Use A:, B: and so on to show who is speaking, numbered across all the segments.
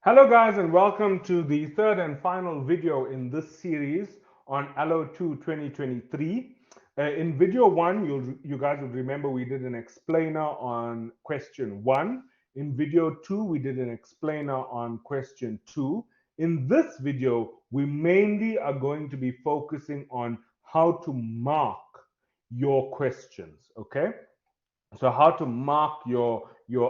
A: Hello guys and welcome to the third and final video in this series on LO2 2023. In video one, you guys would remember we did an explainer on question one. In video two, we did an explainer on question two. In this video, we mainly are going to be focusing on how to mark your questions, okay? So how to mark your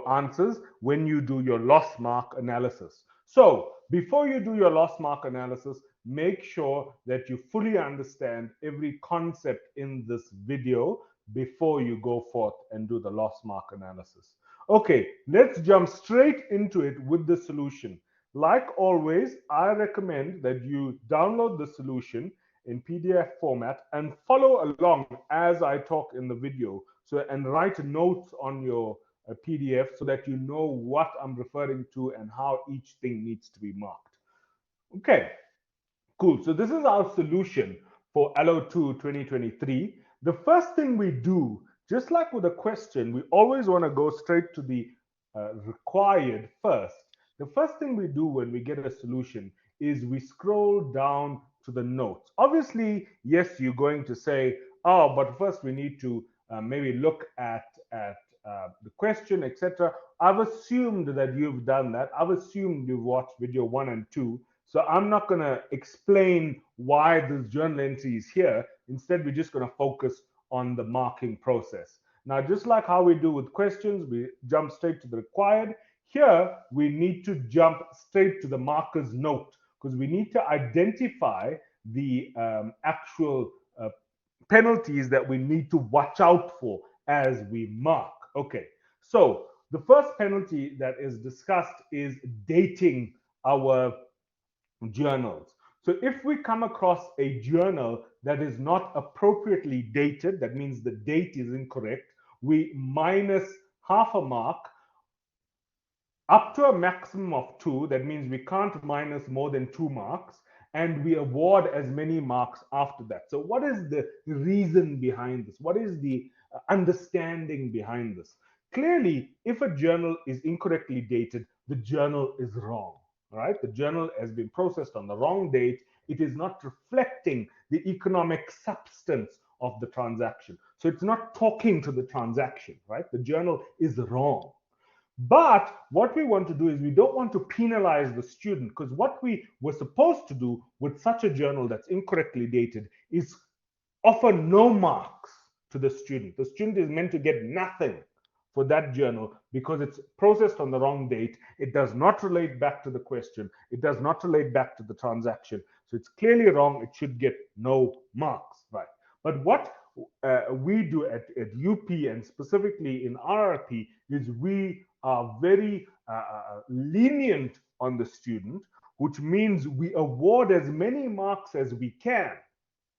A: answers when you do your loss mark analysis. So before you do your loss mark analysis, make sure that you fully understand every concept in this video before you go forth and do the loss mark analysis. Okay, let's jump straight into it with the solution. Like always, I recommend that you download the solution in PDF format and follow along as I talk in the video. So, and write notes on your PDF so that you know what I'm referring to and how each thing needs to be marked. Okay, cool. So this is our solution for LO2 2023. The first thing we do, just like with a question, we always want to go straight to the required first. The first thing we do when we get a solution is we scroll down to the notes. Obviously, yes, you're going to say, oh, but first we need to maybe look at the question, etc. I've assumed that you've done that. I've assumed you've watched video one and two. So I'm not going to explain why this journal entry is here. Instead, we're just going to focus on the marking process. Now, just like how we do with questions, we jump straight to the required. Here, we need to jump straight to the marker's note because we need to identify the actual penalties that we need to watch out for as we mark. Okay, so the first penalty that is discussed is dating our journals. So if we come across a journal that is not appropriately dated, that means the date is incorrect, we minus half a mark up to a maximum of 2. That means we can't minus more than 2 marks, and we award as many marks after that. So what is the reason behind this? What is the understanding behind this? Clearly, if a journal is incorrectly dated, the journal is wrong. Right? The journal has been processed on the wrong date. It is not reflecting the economic substance of the transaction. So it's not talking to the transaction, right? The journal is wrong. But what we want to do is we don't want to penalize the student, because what we were supposed to do with such a journal that's incorrectly dated is offer no marks to the student. The student is meant to get nothing for that journal because it's processed on the wrong date. It does not relate back to the question. It does not relate back to the transaction. So it's clearly wrong. It should get no marks, right? But what we do at UP and specifically in RRP is we are very lenient on the student, which means we award as many marks as we can,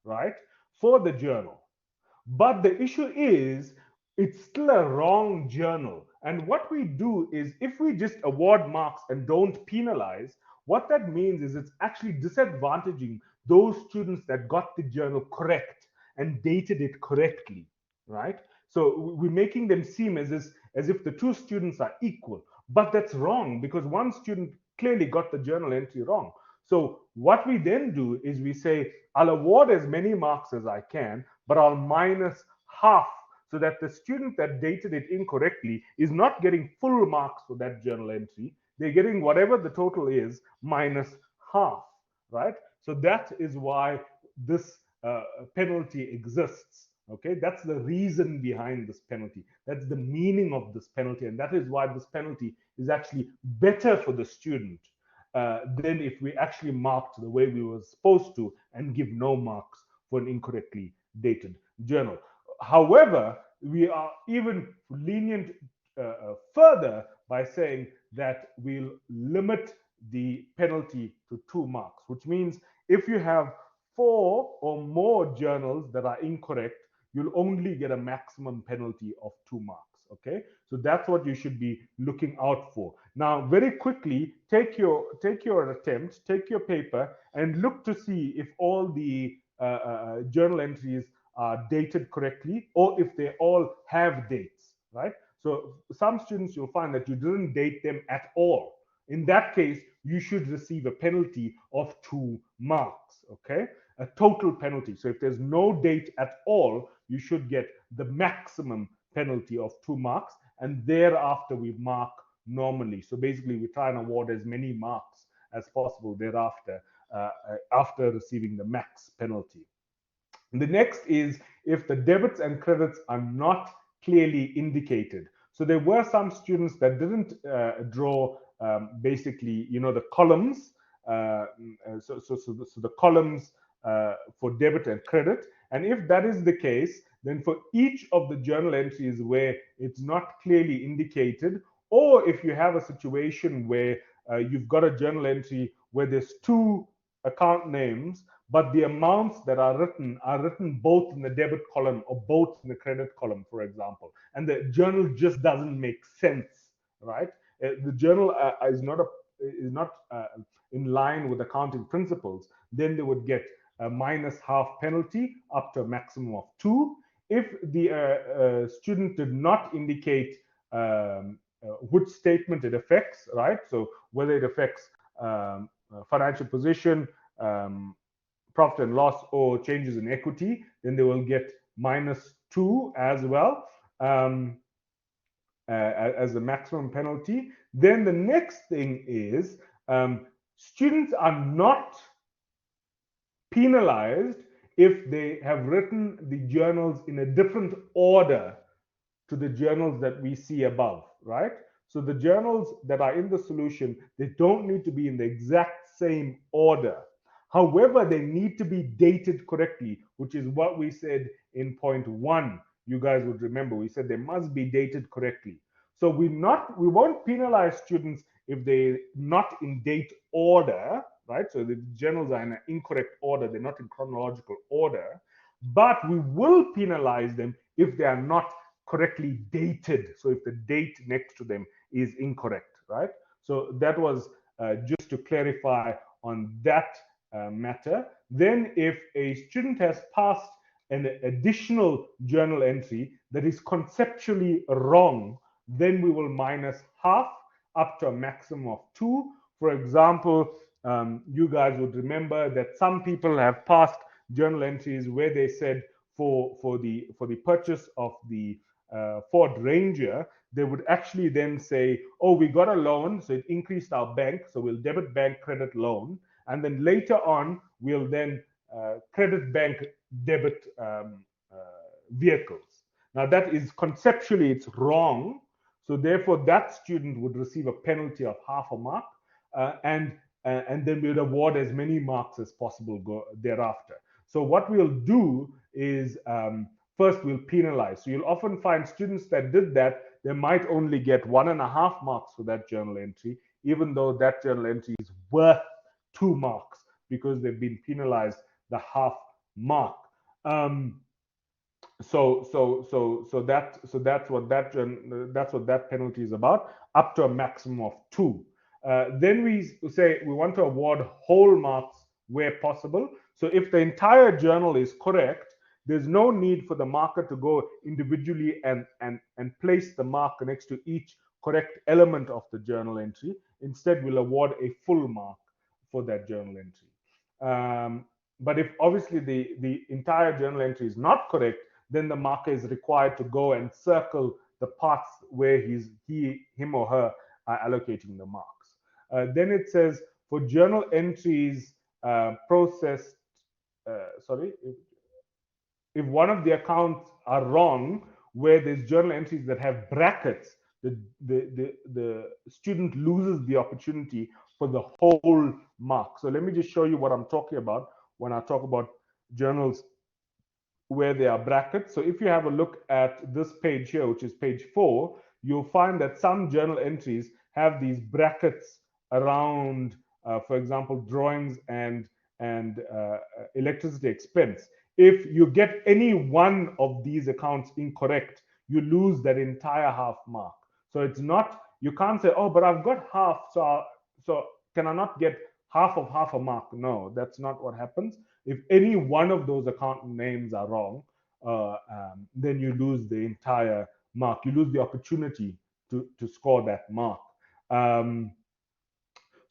A: right, for the journal. But the issue is it's still a wrong journal. And what we do is if we just award marks and don't penalize, what that means is it's actually disadvantaging those students that got the journal correct and dated it correctly, right? So we're making them seem as if the two students are equal. But that's wrong because one student clearly got the journal entry wrong. So what we then do is we say, I'll award as many marks as I can, but I'll minus half so that the student that dated it incorrectly is not getting full marks for that journal entry. They're getting whatever the total is minus half, right? So that is why this penalty exists. Okay, that's the reason behind this penalty. That's the meaning of this penalty, and that is why this penalty is actually better for the student than if we actually marked the way we were supposed to and give no marks for an incorrectly dated journal. However, we are even lenient further by saying that we'll limit the penalty to 2 marks, which means if you have 4 or more journals that are incorrect, you'll only get a maximum penalty of 2 marks. Okay, so that's what you should be looking out for. Now, very quickly, take your attempt, take your paper, and look to see if all the journal entries are dated correctly or if they all have dates, right? So some students you'll find that you didn't date them at all. in that case, you should receive a penalty of 2 marks, okay? A total penalty. So if there's no date at all, you should get the maximum penalty of 2 marks, and thereafter we mark normally. So basically, we try and award as many marks as possible thereafter, after receiving the max penalty. The next is if the debits and credits are not clearly indicated. So there were some students that didn't draw basically, the columns. So the columns for debit and credit. And if that is the case, then for each of the journal entries where it's not clearly indicated, or if you have a situation where you've got a journal entry where there's two account names, but the amounts that are written both in the debit column or both in the credit column, for example, and the journal just doesn't make sense, right? The journal is not in line with accounting principles. Then they would get a minus half penalty up to a maximum of 2. If the student did not indicate which statement it affects, right? So whether it affects financial position, profit and loss, or changes in equity, then they will get minus 2 as well, as a maximum penalty. Then the next thing is students are not penalized if they have written the journals in a different order to the journals that we see above, right? So the journals that are in the solution, they don't need to be in the exact same order. However, they need to be dated correctly, which is what we said in point 1. You guys would remember, we said they must be dated correctly. So we won't penalize students if they're not in date order, right? So the journals are in an incorrect order, they're not in chronological order, but we will penalize them if they are not correctly dated. So if the date next to them is incorrect, right? So that was just to clarify on that matter. Then if a student has passed an additional journal entry that is conceptually wrong, then we will minus half up to a maximum of 2. For example, you guys would remember that some people have passed journal entries where they said for the purchase of the Ford Ranger, they would actually then say, oh, we got a loan, so it increased our bank, so we'll debit bank, credit loan, and then later on we'll then credit bank, debit vehicles. Now that is conceptually it's wrong, so therefore that student would receive a penalty of half a mark, and then we'll award as many marks as possible thereafter. So what we'll do is first we'll penalize. So you'll often find students that did that, they might only get 1.5 marks for that journal entry, even though that journal entry is worth 2 marks because they've been penalized the half mark. So that's what that penalty is about, up to a maximum of 2. Then we say we want to award whole marks where possible. So if the entire journal is correct, there's no need for the marker to go individually and place the mark next to each correct element of the journal entry. Instead, we'll award a full mark for that journal entry. But if obviously the entire journal entry is not correct, then the marker is required to go and circle the parts where him or her are allocating the marks. Then it says for journal entries processed, if one of the accounts are wrong, where there's journal entries that have brackets, the student loses the opportunity for the whole mark. So let me just show you what I'm talking about when I talk about journals where there are brackets. So if you have a look at this page here, which is page 4, you'll find that some journal entries have these brackets around, for example, drawings and electricity expense. If you get any one of these accounts incorrect, you lose that entire half mark. So it's not, you can't say, oh, but I've got half, so can I not get half of half a mark? No, that's not what happens. If any one of those account names are wrong, then you lose the entire mark. You lose the opportunity to score that mark.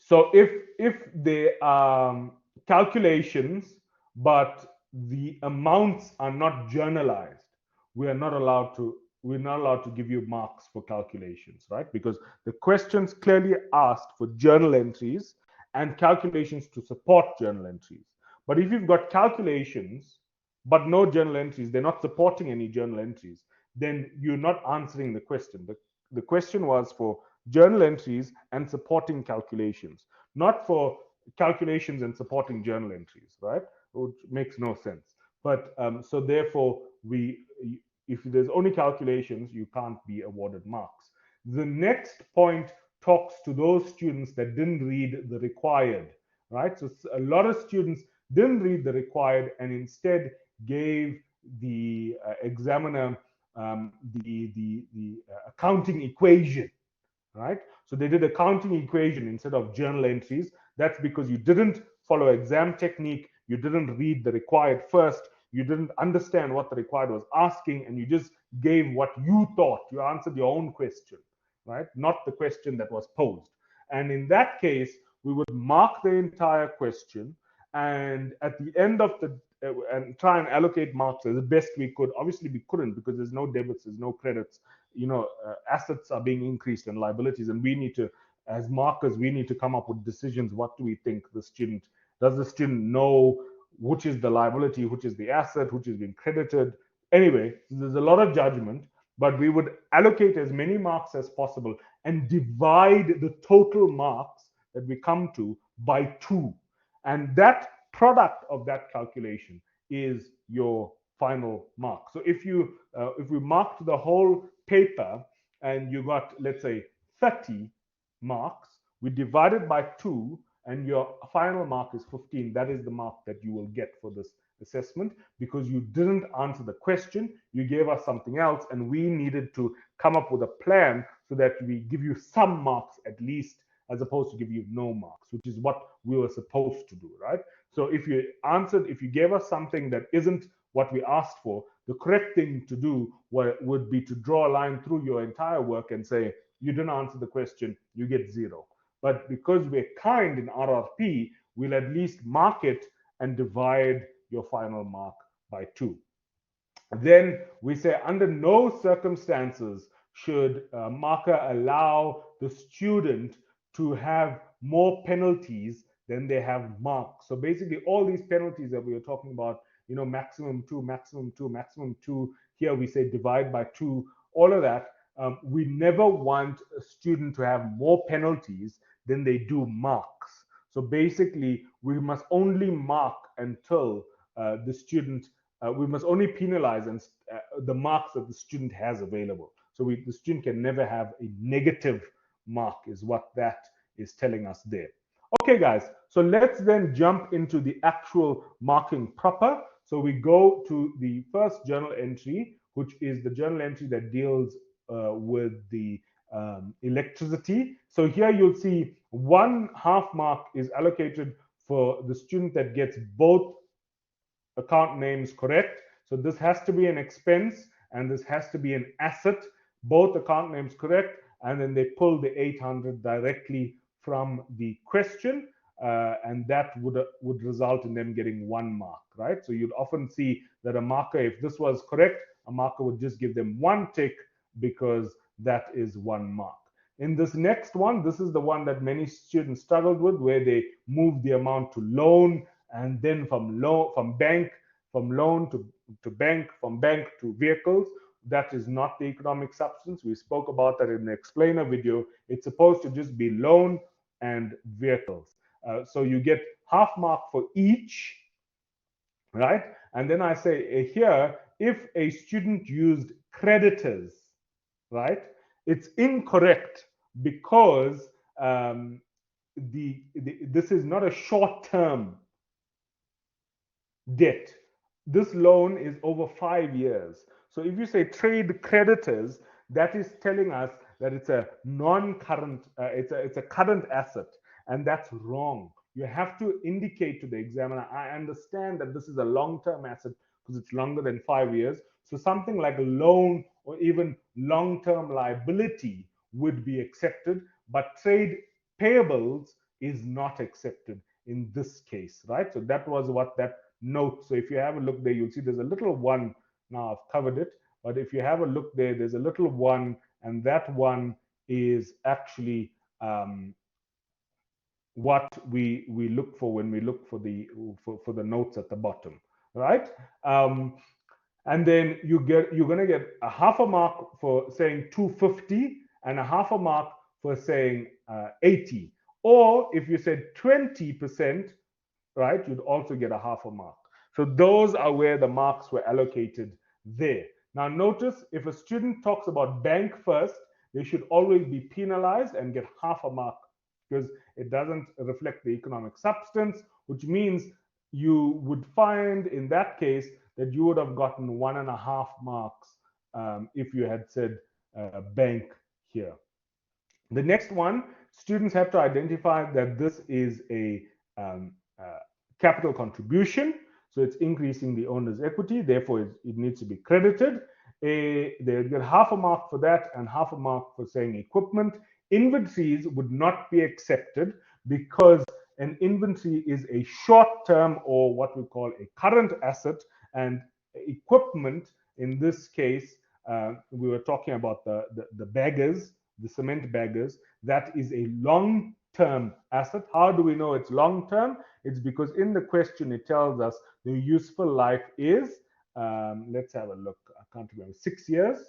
A: So if they are calculations, but the amounts are not journalized, we are not allowed to we're not allowed to give you marks for calculations, right? Because the questions clearly asked for journal entries and calculations to support journal entries. But if you've got calculations but no journal entries, they're not supporting any journal entries, then you're not answering the question. The question was for journal entries and supporting calculations, not for calculations and supporting journal entries, right? Which makes no sense. But so therefore, if there's only calculations, you can't be awarded marks. The next point talks to those students that didn't read the required, right? So a lot of students didn't read the required and instead gave the examiner the accounting equation, right? So they did a counting equation instead of journal entries. That's because you didn't follow exam technique, you didn't read the required first, you didn't understand what the required was asking, and you just gave what you thought. You answered your own question, right? Not the question that was posed. And in that case, we would mark the entire question, and at the end of the and try and allocate marks as best we could. Obviously, we couldn't because there's no debits, there's no credits. Assets are being increased and liabilities, and we need to, as markers, we need to come up with decisions. What do we think the student does? The student know which is the liability, which is the asset, which is being credited? Anyway, there's a lot of judgment, but we would allocate as many marks as possible and divide the total marks that we come to by 2, and that product of that calculation is your final mark. So if we marked the whole paper and you got, let's say, 30 marks, we divide it by 2 and your final mark is 15. That is the mark that you will get for this assessment, because you didn't answer the question, you gave us something else, and we needed to come up with a plan so that we give you some marks at least, as opposed to give you no marks, which is what we were supposed to do, right? So if you gave us something that isn't what we asked for, the correct thing to do would be to draw a line through your entire work and say, you didn't answer the question, you get 0. But because we're kind in RRP, we'll at least mark it and divide your final mark by 2. Then we say under no circumstances should a marker allow the student to have more penalties than they have marks. So basically all these penalties that we were talking about, maximum 2, maximum 2, maximum 2, here we say divide by 2, all of that, we never want a student to have more penalties than they do marks. So basically we must only mark until the student we must only penalize the marks that the student has available. So the student can never have a negative mark, is what that is telling us there. Okay, guys, so let's then jump into the actual marking proper. So we go to the first journal entry, which is the journal entry that deals with the electricity. So here you'll see 1/2 mark is allocated for the student that gets both account names correct. So this has to be an expense and this has to be an asset, both account names correct, and then they pull the 800 directly from the question, and that would result in them getting 1 mark, right? So you'd often see that a marker, if this was correct, a marker would just give them 1 tick because that is 1 mark. In this next one, this is the one that many students struggled with, where they move the amount to loan, and then from loan to bank, from bank to vehicles. That is not the economic substance. We spoke about that in the explainer video. It's supposed to just be loan and vehicles. So you get 1/2 mark for each, right? And then I say here, if a student used creditors, right, it's incorrect because this is not a short-term debt. This loan is over 5 years. So if you say trade creditors, that is telling us that it's a non-current, it's a current asset, and that's wrong. You have to indicate to the examiner, I understand that this is a long-term asset because it's longer than 5 years. So something like a loan or even long-term liability would be accepted, but trade payables is not accepted in this case, right? So that was what that note. So if you have a look there, you'll see there's a little one. Now I've covered it, but if you have a look there, there's a little one, and that one is actually what we look for when we look for the notes at the bottom, right? And then you're going to get a half a mark for saying 250 and a half a mark for saying 80. Or if you said 20%, right, you'd also get a half a mark. So those are where the marks were allocated there. Now notice, if a student talks about bank first, they should always be penalized and get half a mark because it doesn't reflect the economic substance, which means you would find in that case that you would have gotten 1.5 marks if you had said bank here. The next one, students have to identify that this is a capital contribution, so it's increasing the owner's equity, therefore it needs to be credited. They get half a mark for that and half a mark for saying equipment. Inventories would not be accepted because an inventory is a short-term or what we call a current asset, and equipment in this case, we were talking about the baggers, the cement baggers, that is a long-term asset. How do we know it's long-term? It's because in the question it tells us the useful life is, let's have a look, I can't remember, 6 years.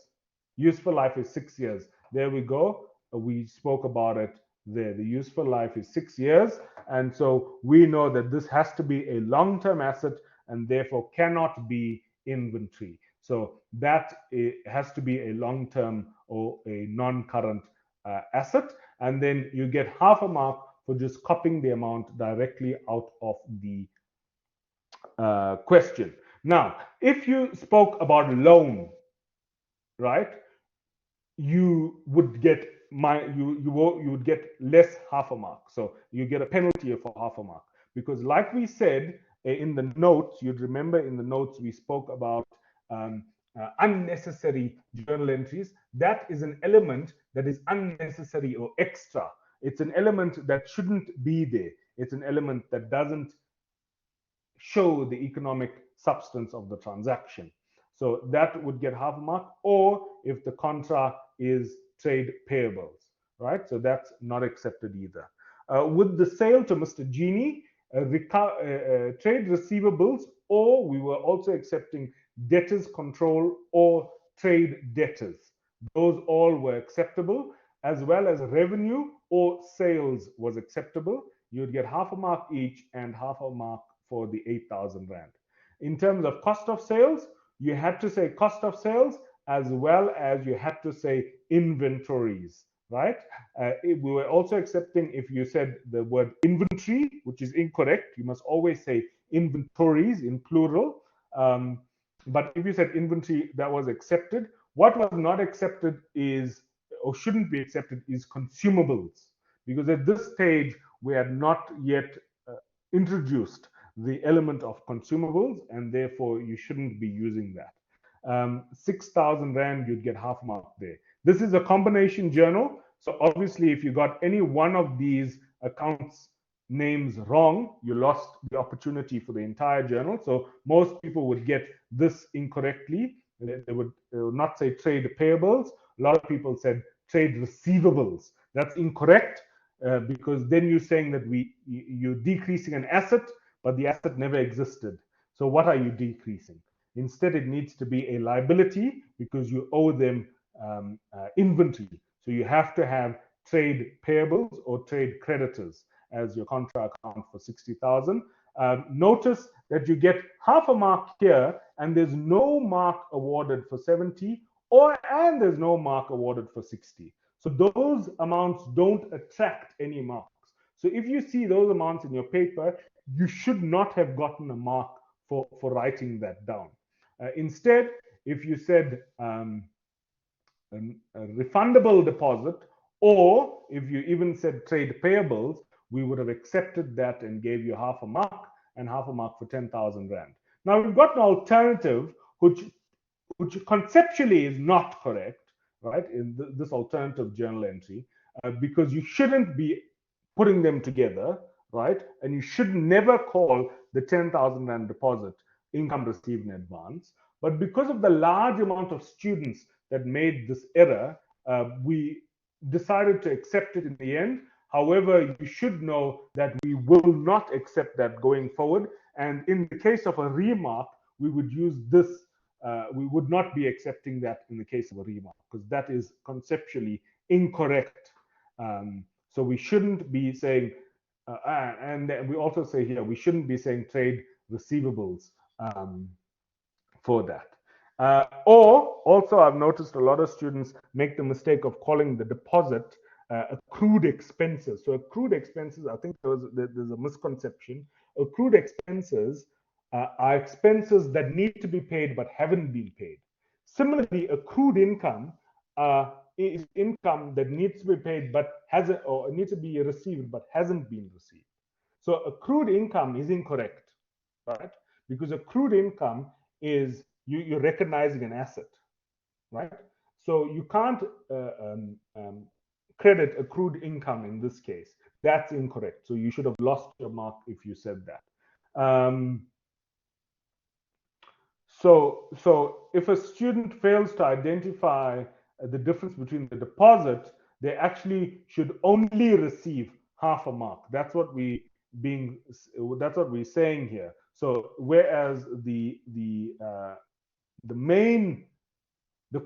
A: Useful life is 6 years. There we go. We spoke about it there. The useful life is 6 years. And so we know that this has to be a long-term asset and therefore cannot be inventory. So that has to be a long-term or a non-current asset. And then you get half a mark for just copying the amount directly out of the question. Now, if you spoke about loan, right, you would get you would get less half a mark. So you get a penalty for half a mark because, like we said in the notes, you'd remember in the notes we spoke about unnecessary journal entries. That is an element that is unnecessary or extra. It's an element that shouldn't be there. It's an element that doesn't show the economic substance of the transaction. So that would get half a mark, or if the contra is trade payables, right? So that's not accepted either. With the sale to Mr. Genie, trade receivables, or we were also accepting debtors control or trade debtors. Those all were acceptable, as well as revenue or sales was acceptable. You'd get half a mark each and half a mark for the 8,000 Rand. In terms of cost of sales, you had to say cost of sales as well as you had to say inventories, right? We were also accepting if you said the word inventory, which is incorrect. You must always say inventories in plural. But if you said inventory, that was accepted. What was not accepted is, or shouldn't be accepted, is consumables. Because at this stage, we had not yet introduced the element of consumables, and therefore you shouldn't be using that. 6,000 Rand, you'd get half mark there. This is a combination journal. So obviously, if you got any one of these accounts names wrong, you lost the opportunity for the entire journal. So most people would get this incorrectly. They would not say trade payables. A lot of people said trade receivables. That's incorrect because then you're saying that you're decreasing an asset, but the asset never existed. So what are you decreasing? Instead, it needs to be a liability because you owe them inventory. So you have to have trade payables or trade creditors as your contra account for 60,000. Notice that you get half a mark here, and there's no mark awarded for 70, and there's no mark awarded for 60. So those amounts don't attract any marks. So if you see those amounts in your paper, you should not have gotten a mark for writing that down. Instead, if you said a refundable deposit, or if you even said trade payables, we would have accepted that and gave you half a mark and half a mark for 10,000 Rand. Now we've got an alternative which conceptually is not correct, right, in this alternative journal entry, because you shouldn't be putting them together, right? And you should never call the 10,000 Rand deposit income received in advance. But because of the large amount of students that made this error, we decided to accept it in the end. However, you should know that we will not accept that going forward. And in the case of a remark, we would use this. We would not be accepting that in the case of a remark because that is conceptually incorrect. So we shouldn't be saying, and we also say here, we shouldn't be saying trade receivables for that. Or also, I've noticed a lot of students make the mistake of calling the deposit accrued expenses. So accrued expenses, I think there's a misconception. Accrued expenses are expenses that need to be paid but haven't been paid. Similarly, accrued income is income that needs to be paid but hasn't, or needs to be received but hasn't been received. So accrued income is incorrect, right? Because accrued income is you're recognizing an asset, right? So you can't credit accrued income in this case. That's incorrect. So you should have lost your mark if you said that. So if a student fails to identify the difference between the deposit, they actually should only receive half a mark. That's what we're saying here. So whereas the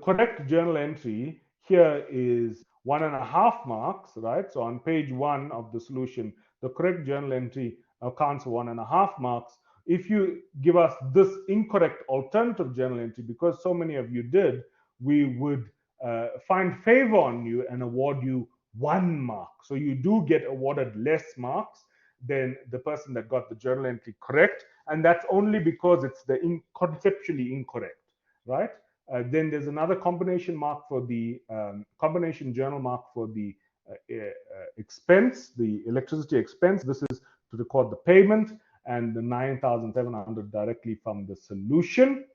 A: correct journal entry here is 1.5 marks, right? So on page 1 of the solution, the correct journal entry accounts for 1.5 marks. If you give us this incorrect alternative journal entry, because so many of you did, we would find favor on you and award you 1 mark. So you do get awarded less marks than the person that got the journal entry correct, and that's only because it's the conceptually incorrect, right? Then there's another combination mark for the combination journal mark for the expense, the electricity expense. This is to record the payment, and the 9,700 directly from the solution.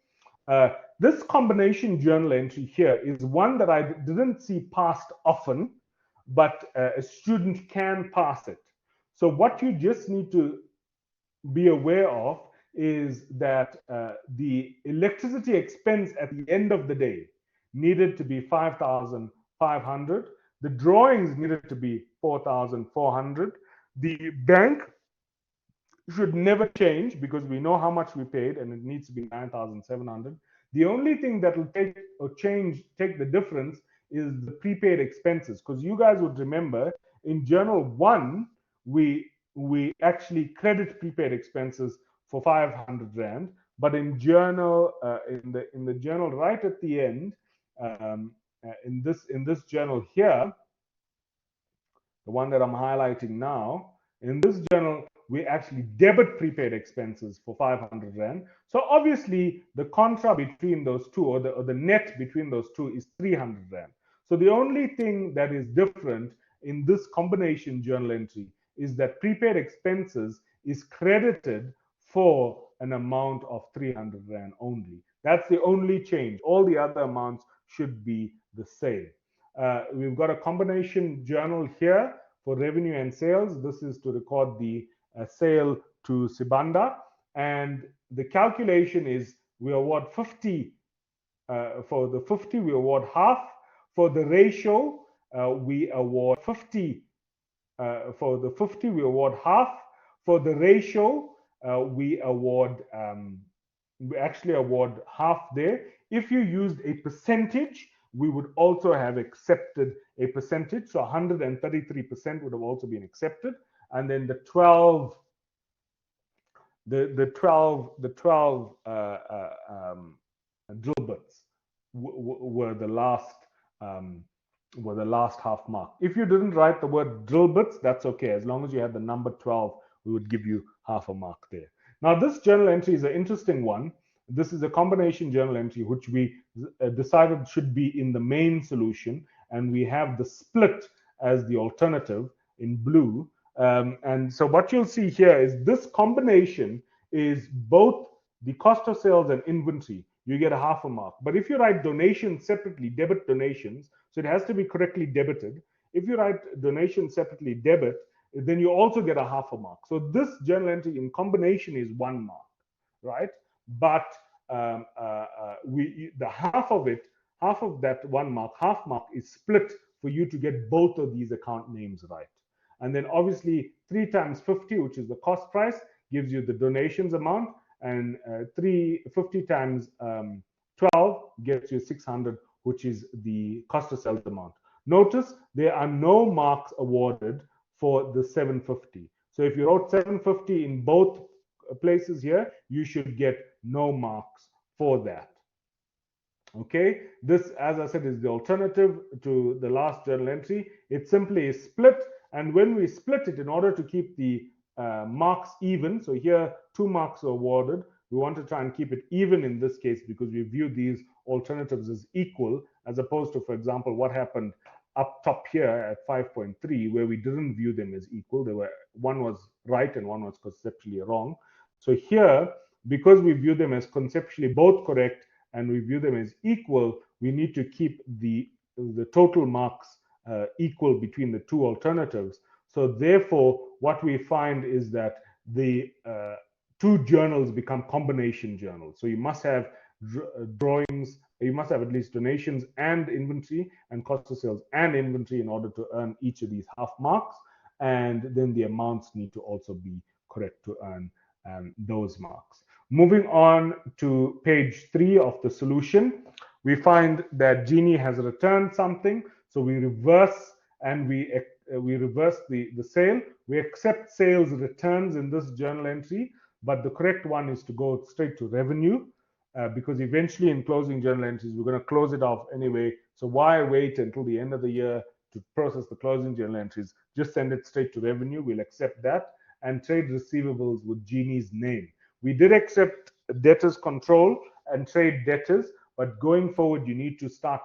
A: This combination journal entry here is one that I didn't see passed often, but a student can pass it. So what you just need to be aware of is that the electricity expense at the end of the day needed to be 5,500. The drawings needed to be 4,400. The bank should never change because we know how much we paid and it needs to be 9,700. The only thing that will take the difference is the prepaid expenses, because you guys would remember in journal 1 we actually credit prepaid expenses for 500 Rand, but in journal in the journal right at the end, in this journal here, the one that I'm highlighting now, in this journal, we actually debit prepaid expenses for 500 Rand. So obviously the contra between those two, or the net between those two, is 300 Rand. So the only thing that is different in this combination journal entry is that prepaid expenses is credited for an amount of 300 Rand only. That's the only change. All the other amounts should be the same. We've got a combination journal here for revenue and sales. This is to record the sale to Sibanda. And the calculation is we award 50. For the 50, we award half. For the ratio, we award 50. For the 50, we award half. For the ratio, we actually award half there. If you used a percentage, we would also have accepted a percentage. So 133% would have also been accepted. And then the 12 drill bits were the last half mark. If you didn't write the word drill bits, that's okay. As long as you had the number 12, we would give you half a mark there. Now, this journal entry is an interesting one. This is a combination journal entry which we decided should be in the main solution, and we have the split as the alternative in blue. And so what you'll see here is this combination is both the cost of sales and inventory. You get a half a mark. But if you write donations separately, debit donations, so it has to be correctly debited. If you write donations separately, debit, then you also get a half a mark. So this journal entry in combination is 1 mark, right? But the half of that 1 mark, half mark is split for you to get both of these account names right. And then obviously 3 times 50, which is the cost price, gives you the donations amount, and 350 times 12 gets you 600, which is the cost of sales amount. Notice there are no marks awarded for the 750. So if you wrote 750 in both places here, you should get no marks for that. Okay, this, as I said, is the alternative to the last journal entry. It simply is split, and when we split it, in order to keep the marks even, so here 2 marks are awarded, we want to try and keep it even in this case because we view these alternatives as equal, as opposed to, for example, what happened up top here at 5.3, where we didn't view them as equal. They were, one was right and one was conceptually wrong. So here, because we view them as conceptually both correct and we view them as equal, we need to keep the total marks equal between the two alternatives. So therefore, what we find is that the two journals become combination journals. So you must have drawings, you must have at least donations and inventory and cost of sales and inventory in order to earn each of these half marks. And then the amounts need to also be correct to earn those marks. Moving on to page 3 of the solution, we find that Jeannie has returned something. So we reverse and we reverse the sale. We accept sales returns in this journal entry, but the correct one is to go straight to revenue because eventually in closing journal entries, we're going to close it off anyway. So why wait until the end of the year to process the closing journal entries? Just send it straight to revenue. We'll accept that. And trade receivables with Jeannie's name. We did accept debtors control and trade debtors, but going forward, you need to start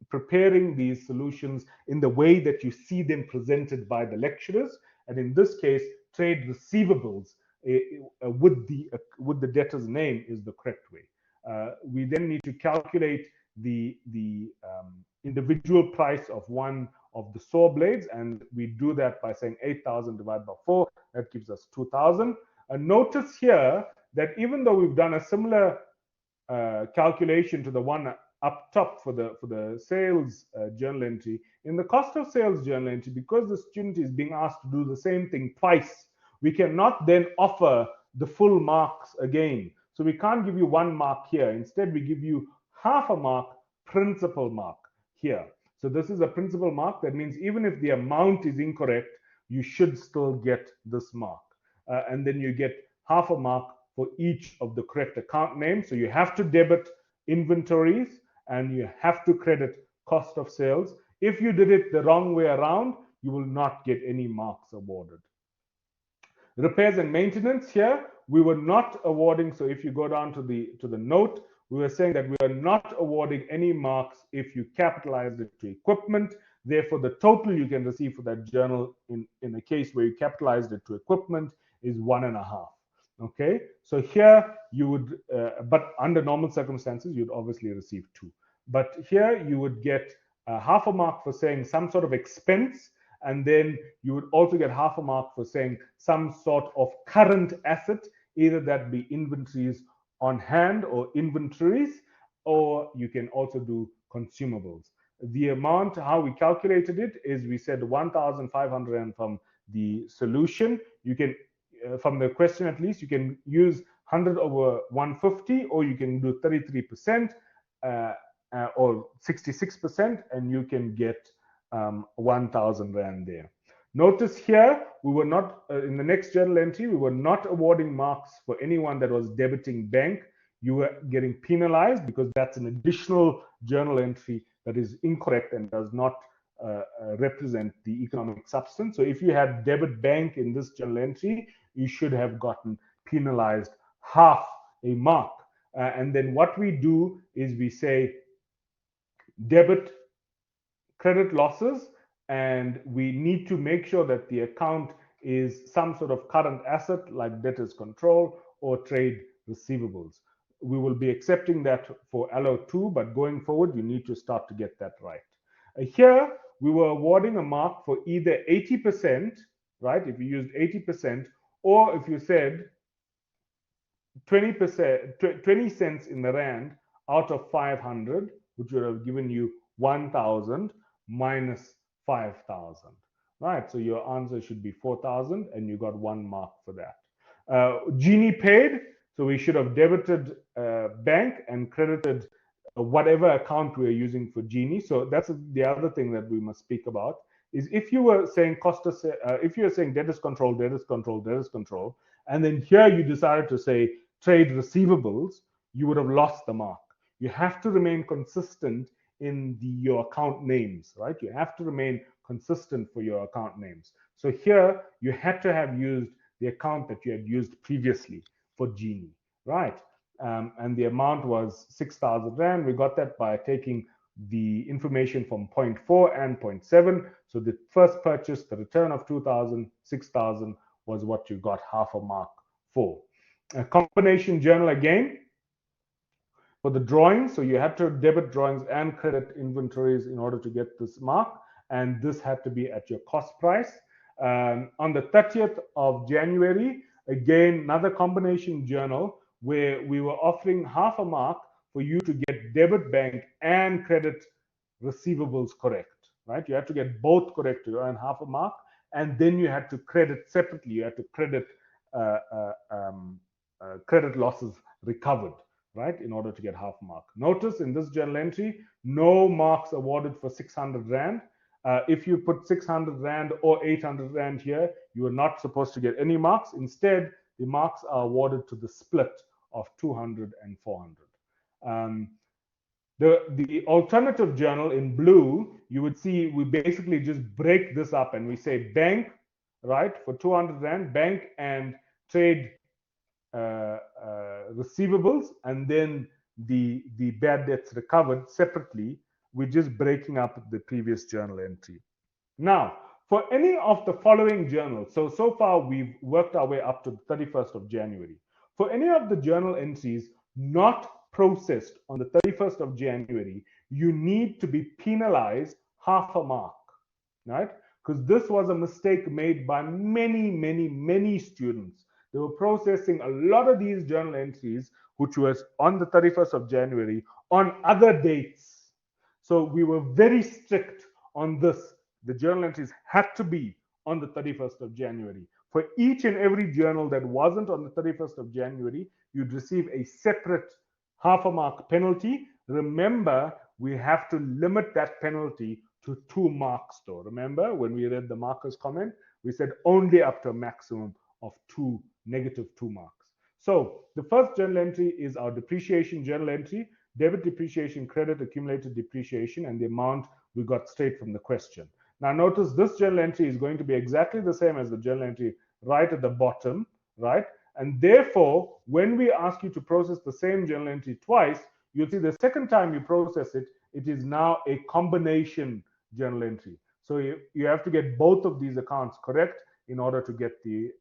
A: preparing these solutions in the way that you see them presented by the lecturers. And in this case, trade receivables with the debtor's name is the correct way. We then need to calculate the individual price of one of the saw blades, and we do that by saying 8,000 divided by 4. That gives us 2,000. Notice here that even though we've done a similar calculation to the one up top for the sales journal entry, in the cost of sales journal entry, because the student is being asked to do the same thing twice, we cannot then offer the full marks again. So we can't give you 1 mark here. Instead, we give you half a mark, principal mark here. So this is a principal mark. That means even if the amount is incorrect, you should still get this mark. And then you get half a mark for each of the correct account names. So you have to debit inventories and you have to credit cost of sales. If you did it the wrong way around, you will not get any marks awarded. Repairs and maintenance here, we were not awarding. So if you go down to the note, we were saying that we are not awarding any marks if you capitalized it to equipment. Therefore, the total you can receive for that journal in a case where you capitalized it to equipment is 1.5. Okay, so here you would, but under normal circumstances, you'd obviously receive 2. But here you would get half a mark for saying some sort of expense, and then you would also get half a mark for saying some sort of current asset, either that be inventories on hand or inventories, or you can also do consumables. The amount, how we calculated it is we said 1,500, and from the solution, you can, from the question at least, you can use 100 over 150, or you can do 33% or 66%, and you can get 1,000 Rand there. Notice here, we were not, in the next journal entry, we were not awarding marks for anyone that was debiting bank. You were getting penalized because that's an additional journal entry that is incorrect and does not represent the economic substance. So if you had debit bank in this journal entry, you should have gotten penalized half a mark. And then what we do is we say debit credit losses, and we need to make sure that the account is some sort of current asset like debtors control or trade receivables. We will be accepting that for LO2, but going forward, you need to start to get that right. Here, we were awarding a mark for either 80% right? If you used 80%, or if you said 20%, 20 cents in the rand out of 500, which would have given you 1,000 minus 5,000, right? So your answer should be 4,000, and you got 1 mark for that. Genie paid, so we should have debited bank and credited whatever account we're using for Genie. So that's the other thing that we must speak about. Is if you were saying if you were saying debtors control, debtors control, debtors control, and then here you decided to say trade receivables, you would have lost the mark. You have to remain consistent in your account names, right? You have to remain consistent for your account names. So here you had to have used the account that you had used previously for Genie, right? And the amount was 6,000 Rand. We got that by taking the information from point 4 and point 7. So the first purchase, the return of 2,000, 6,000 was what you got half a mark for. A combination journal again for the drawings. So you had to debit drawings and credit inventories in order to get this mark. And this had to be at your cost price. On the 30th of January, again, another combination journal where we were offering half a mark for you to get debit bank and credit receivables correct, right? You had to get both correct to earn half a mark, and then you had to credit separately. You had to credit uh, uh, um, credit losses recovered, right, in order to get half a mark. Notice in this journal entry, no marks awarded for 600 Rand. If you put 600 Rand or 800 Rand here, you are not supposed to get any marks. Instead, the marks are awarded to the split of 200 and 400. The alternative journal in blue, you would see we basically just break this up and we say bank, right, for 200 Rand, bank and trade receivables, and then the bad debts recovered separately. We're just breaking up the previous journal entry. Now, for any of the following journals, so far we've worked our way up to the 31st of January. For any of the journal entries not processed on the 31st of January, you need to be penalized half a mark, right? Because this was a mistake made by many students. They were processing a lot of these journal entries, which was on the 31st of January, on other dates. So we were very strict on this. The journal entries had to be on the 31st of January. For each and every journal that wasn't on the 31st of January, you'd receive a separate half a mark penalty. Remember, we have to limit that penalty to 2 marks though. Remember when we read the markers comment, we said only up to a maximum of -2 marks. So the first journal entry is our depreciation journal entry, debit depreciation, credit accumulated depreciation, and the amount we got straight from the question. Now notice this journal entry is going to be exactly the same as the journal entry right at the bottom, right? And therefore, when we ask you to process the same journal entry twice, you'll see the second time you process it, it is now a combination journal entry. So you have to get both of these accounts correct in order to get the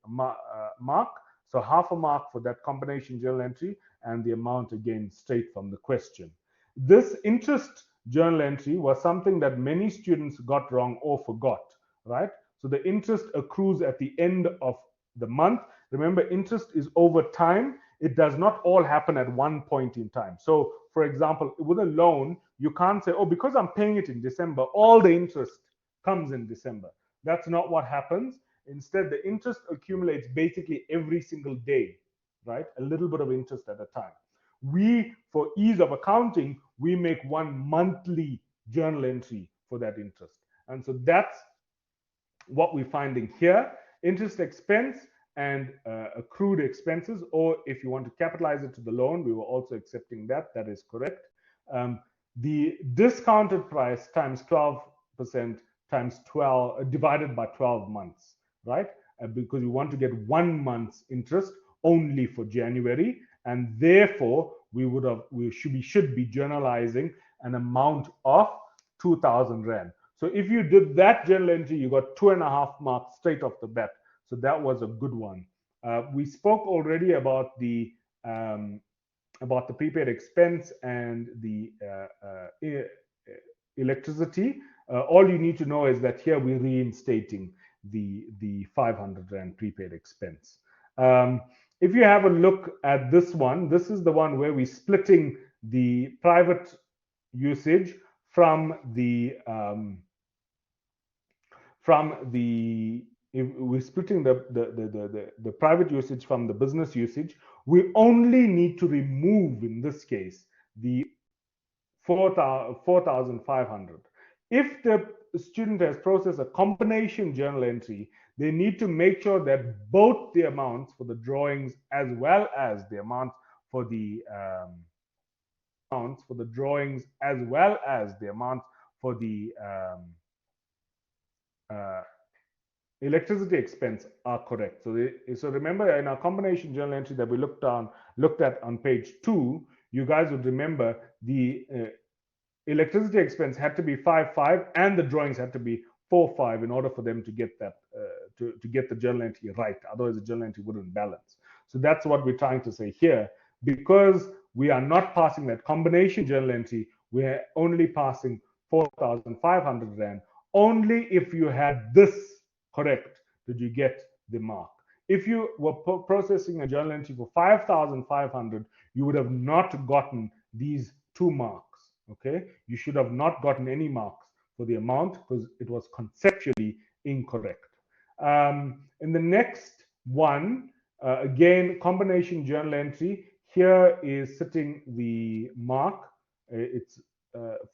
A: mark. So half a mark for that combination journal entry, and the amount again straight from the question. This interest journal entry was something that many students got wrong or forgot, right? So the interest accrues at the end of the month. Remember, interest is over time. It does not all happen at one point in time. So, for example, with a loan, you can't say, oh, because I'm paying it in December, all the interest comes in December. That's not what happens. Instead, the interest accumulates basically every single day, right? A little bit of interest at a time. We, for ease of accounting, we make one monthly journal entry for that interest. And so that's what we're finding here. Interest expense and accrued expenses, or if you want to capitalize it to the loan, we were also accepting that. That is correct. The discounted price times 12% times 12 divided by 12 months, right? Because we want to get 1 month's interest only for January, and therefore we should be journalizing an amount of 2,000 Rand. So if you did that journal entry, you got 2.5 marks straight off the bat. So that was a good one. We spoke already about the prepaid expense and the electricity. All you need to know is that here we're reinstating the 500 Rand prepaid expense. If you have a look at this one, this is the one where we're splitting the private usage from the if we're splitting the private usage from the business usage. We only need to remove, in this case, the 4,500. If the student has processed a combination journal entry, they need to make sure that both the amounts for the drawings as well as the amount for the amounts for the drawings as well as the amount for the electricity expense are correct. So remember, in our combination journal entry that we looked at on page 2, you guys would remember the electricity expense had to be 5.5 and the drawings had to be 4.5 in order for them to get that to get the journal entry right. Otherwise, the journal entry wouldn't balance. So that's what we're trying to say here. Because we are not passing that combination journal entry, we're only passing 4,500 Rand. Only if you had this correct did you get the mark. If you were processing a journal entry for 5,500, you would have not gotten these 2 marks. Okay, you should have not gotten any marks for the amount because it was conceptually incorrect. In the next one, again, combination journal entry. Here is sitting the mark. It's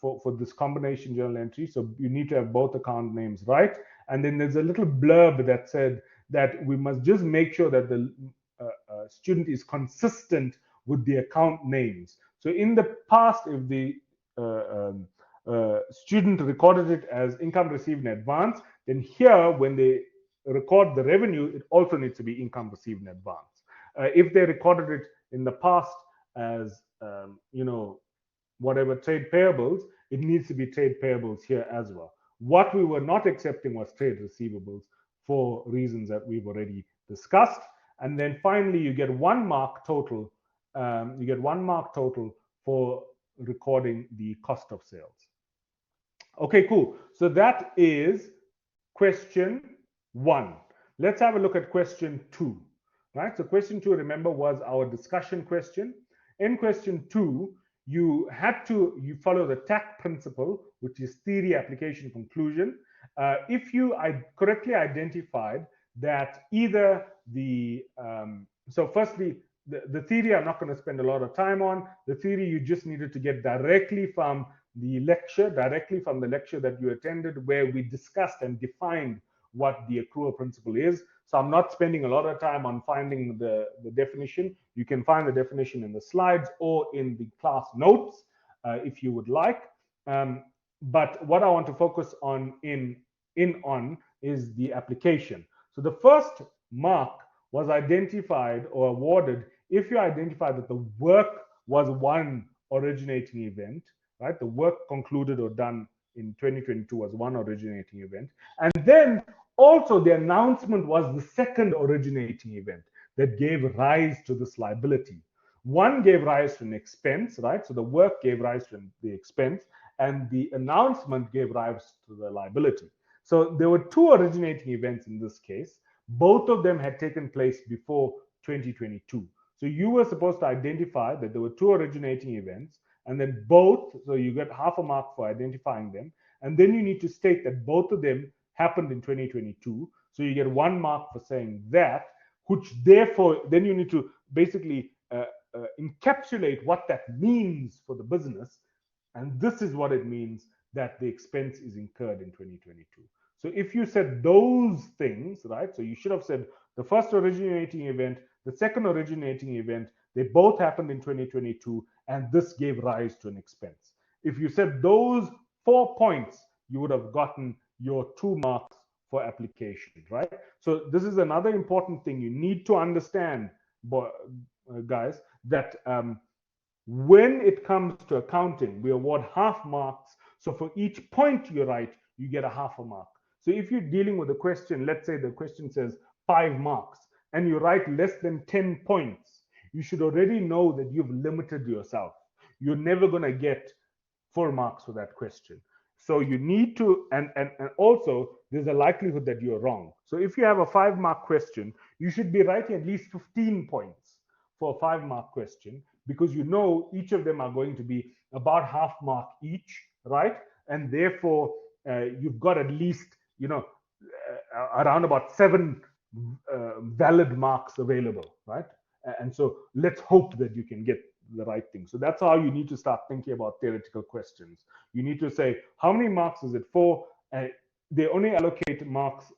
A: for this combination journal entry. So you need to have both account names right. And then there's a little blurb that said that we must just make sure that the student is consistent with the account names. So in the past, if the student recorded it as income received in advance, then here when they record the revenue, it also needs to be income received in advance. If they recorded it in the past as whatever trade payables, it needs to be trade payables here as well. What we were not accepting was trade receivables for reasons that we've already discussed. And then finally, you get 1 mark total. You get 1 mark total for recording the cost of sales. Okay, cool. So that is question 1. Let's have a look at question 2. Right? So question 2, remember, was our discussion question. In question 2, you follow the TAC principle, which is theory, application, conclusion. If you correctly identified that either so firstly, the theory I'm not going to spend a lot of time on. The theory you just needed to get directly from the lecture that you attended, where we discussed and defined what the accrual principle is. So I'm not spending a lot of time on finding the definition. You can find the definition in the slides or in the class notes if you would like. But what I want to focus on is the application. So the first mark was identified or awarded if you identify that the work was one originating event, right? The work concluded or done in 2022 was one originating event. And then also the announcement was the second originating event that gave rise to this liability. One gave rise to an expense, right? So the work gave rise to the expense, and the announcement gave rise to the liability. So there were 2 originating events in this case. Both of them had taken place before 2022. So you were supposed to identify that there were 2 originating events, and then so you get half a mark for identifying them. And then you need to state that both of them happened in 2022. So you get 1 mark for saying that, which therefore, then you need to basically encapsulate what that means for the business. And this is what it means that the expense is incurred in 2022. So if you said those things, right, so you should have said the first originating event, the second originating event, they both happened in 2022, and this gave rise to an expense. If you said those 4 points, you would have gotten your 2 marks for application, right? So this is another important thing you need to understand, guys, that when it comes to accounting, we award half marks. So for each point you write, you get a half a mark. So if you're dealing with a question, let's say the question says 5 marks, and you write less than 10 points, you should already know that you've limited yourself. You're never going to get 4 marks for that question. So you need to, and also there's a likelihood that you're wrong. So if you have a 5 mark question, you should be writing at least 15 points for a 5 mark question, because you know each of them are going to be about half mark each, right? And therefore, you've got at least, around about 7 valid marks available, right? And so let's hope that you can get the right thing. So that's how you need to start thinking about theoretical questions. You need to say, how many marks is it for? They only allocate marks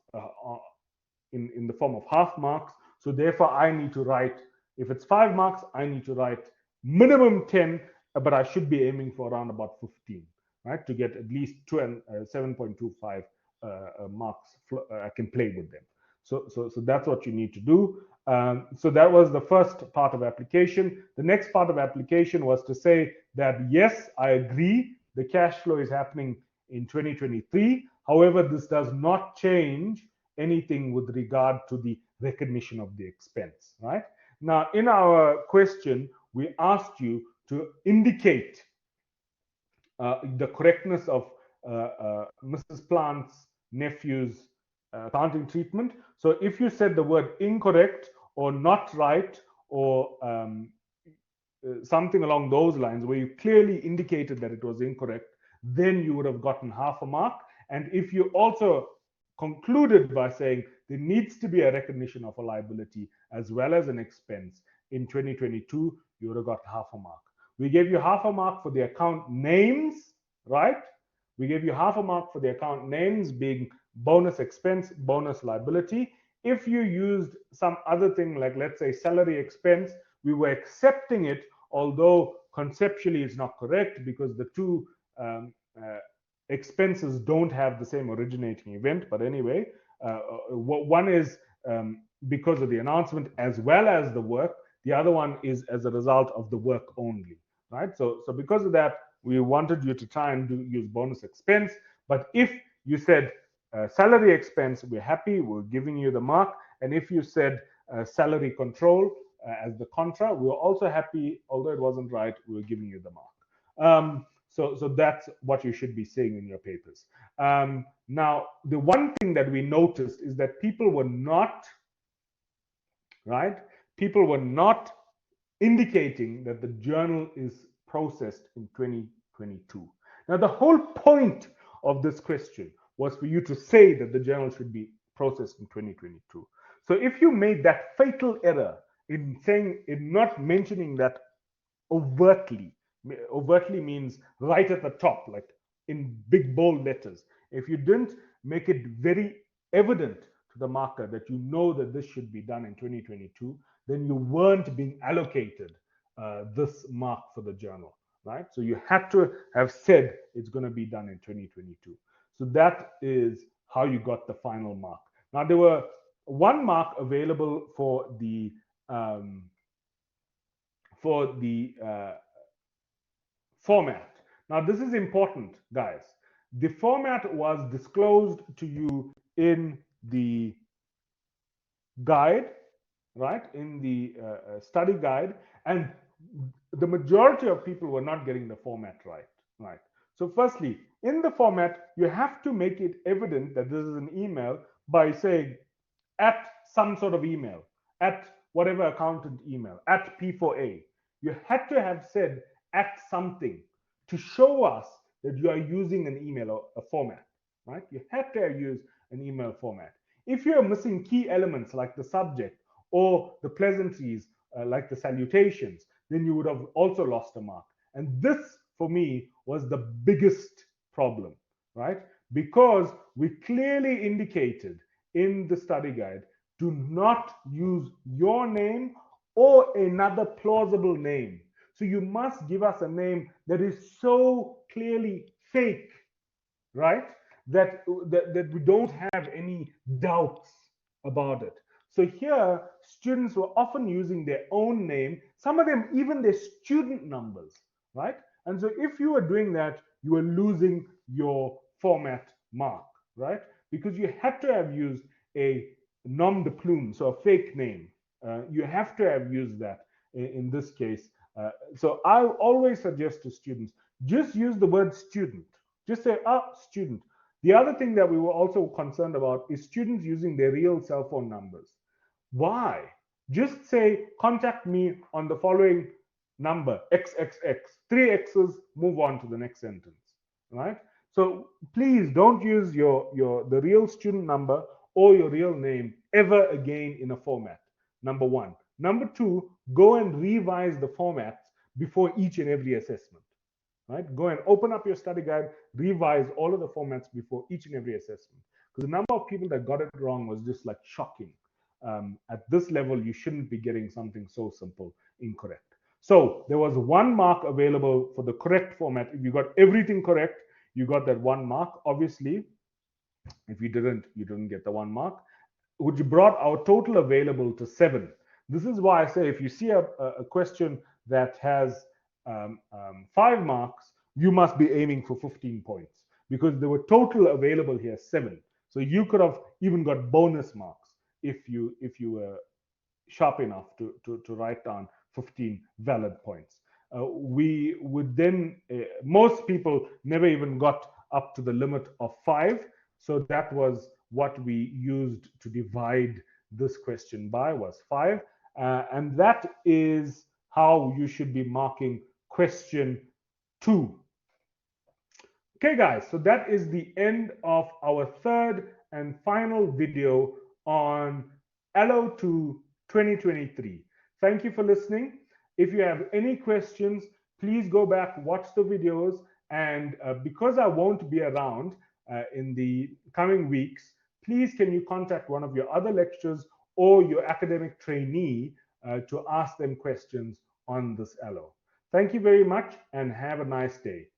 A: in the form of half marks. So therefore, I need to write, if it's 5 marks, I need to write minimum 10, but I should be aiming for around about 15, right? To get at least 7.25 marks. I can play with them. So that's what you need to do. So that was the first part of application. The next part of application was to say that, yes, I agree, the cash flow is happening in 2023. However, this does not change anything with regard to the recognition of the expense, right? Now, in our question, we asked you to indicate the correctness of Mrs. Plant's nephew's accounting treatment. So if you said the word incorrect or not right, or something along those lines, where you clearly indicated that it was incorrect, then you would have gotten half a mark. And if you also concluded by saying there needs to be a recognition of a liability as well as an expense in 2022, you would have got half a mark. We gave you half a mark for the account names, right? We gave you half a mark for the account names being bonus expense, bonus liability. If you used some other thing, like let's say salary expense, we were accepting it, although conceptually it's not correct, because the two expenses don't have the same originating event. But anyway, one is because of the announcement as well as the work. The other one is as a result of the work only, right? So because of that, we wanted you to try and use bonus expense. But if you said salary expense, we're happy, we're giving you the mark. And if you said salary control as the contra, we were also happy, although it wasn't right, we were giving you the mark. So that's what you should be saying in your papers. Now, the one thing that we noticed is that people were not, right? People were not indicating that the journal is processed in 2022. Now, the whole point of this question was for you to say that the journal should be processed in 2022. So if you made that fatal error in saying, in not mentioning that overtly means right at the top, like in big bold letters. If you didn't make it very evident to the marker that you know that this should be done in 2022, then you weren't being allocated this mark for the journal, right? So you had to have said it's going to be done in 2022. So that is how you got the final mark. Now, there were 1 mark available for the format. Now, this is important, guys. The format was disclosed to you in the guide, right? In the study guide, and the majority of people were not getting the format right, right? So firstly, in the format, you have to make it evident that this is an email by saying at some sort of email, at whatever accountant email, at P4A. You had to have said at something to show us that you are using an email or a format, right? You had to have used an email format. If you are missing key elements like the subject or the pleasantries like the salutations, then you would have also lost a mark. And this, for me, was the biggest problem, right? Because we clearly indicated in the study guide, do not use your name or another plausible name. So you must give us a name that is so clearly fake, right? That we don't have any doubts about it. So here, students were often using their own name, some of them even their student numbers, right? And so if you were doing that, you were losing your format mark, right? Because you had to have used a nom de plume, so a fake name. You have to have used that in this case. So I always suggest to students, just use the word student, Just say, student. The other thing that we were also concerned about is students using their real cell phone numbers. Why? Just say, contact me on the following number, XXX. Three X's, move on to the next sentence, right? So please don't use the real student number or your real name ever again in a format, number one. Number two, go and revise the formats before each and every assessment, right? Go and open up your study guide, revise all of the formats before each and every assessment. Because the number of people that got it wrong was just like shocking. At this level, you shouldn't be getting something so simple incorrect. So there was 1 mark available for the correct format. If you got everything correct, you got that 1 mark. Obviously, if you didn't, you didn't get the 1 mark, which brought our total available to 7. This is why I say if you see a question that has 5 marks, you must be aiming for 15 points, because there were total available here 7. So you could have even got bonus marks if you were sharp enough to write down 15 valid points. We would then, most people never even got up to the limit of 5. So that was what we used to divide this question by, was 5. And that is how you should be marking question 2. Okay, guys, so that is the end of our third and final video on LO2 2023. Thank you for listening. If you have any questions, please go back, watch the videos, and because I won't be around in the coming weeks, please can you contact one of your other lecturers or your academic trainee to ask them questions on this LO. Thank you very much and have a nice day.